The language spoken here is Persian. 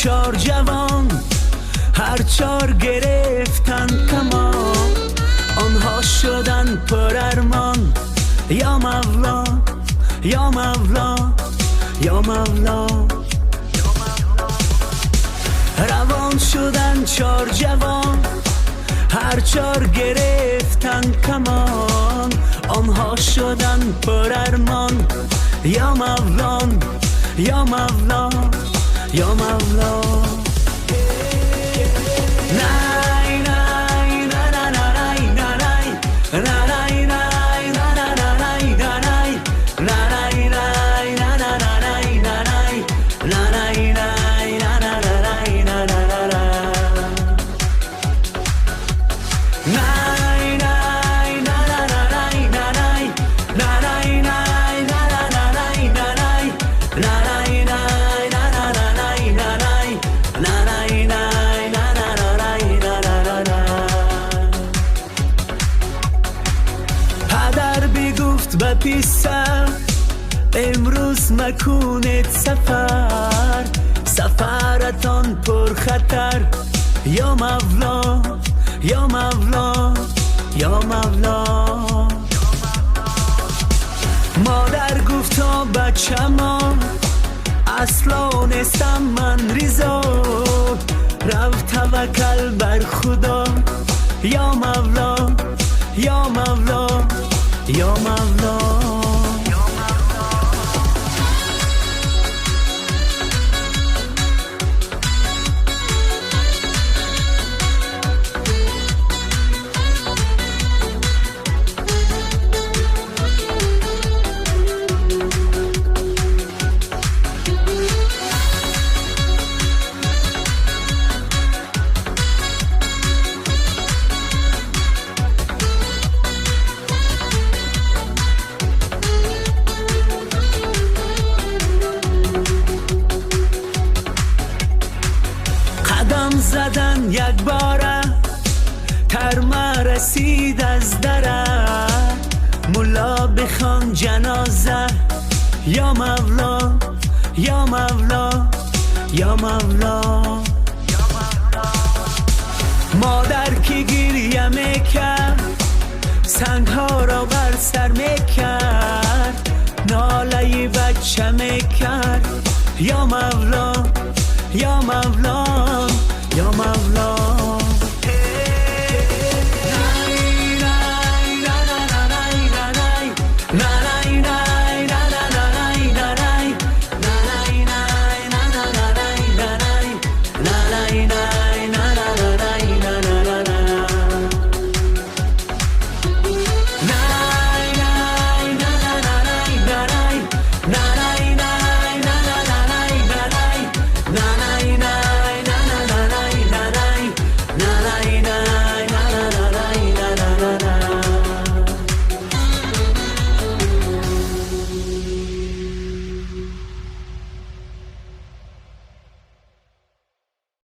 چار جوان، هر چار گرفتن کمان، آنها شدن پر ارمان. یا مولا یا مولا یا مولا. روان شدن چار جوان، هر چار گرفتن کمان، آنها شدن پر ارمان. یا مولا یا مولا یا مولا. نای نای نا نا نا نای نا نای نا نای نای نا نا نا نای نا نای نا نای نای نا نا نا نای نا نای نا نای نای نا نا نا نای نا نا نا نا. نای نای نا نا نا نای نا نای نا نای نای نا نا نا نای نا نای نا نای نای نا نا نا نای نا نای نا نای نای نا نا نا نای نا نا نا نا. پدر بگفت به پسر امروز مکونید سفر، سفرتان پر خطر. یا مولا یا مولا یا مولا. مادر گفتا بچه ما اصلا نیستم من ریزا، رفت توکل بر خدا. یا مولا یا مولا یا مولا. قدم زدن یک باره ترمه رسید از دره، ملا بخوان جنازه. یا مولا یا مولا یا مولا. مادر که گریه میکرد سنگ ها را بر سر میکرد، ناله بچه میکرد. یا مولا یا مولا یا مولا.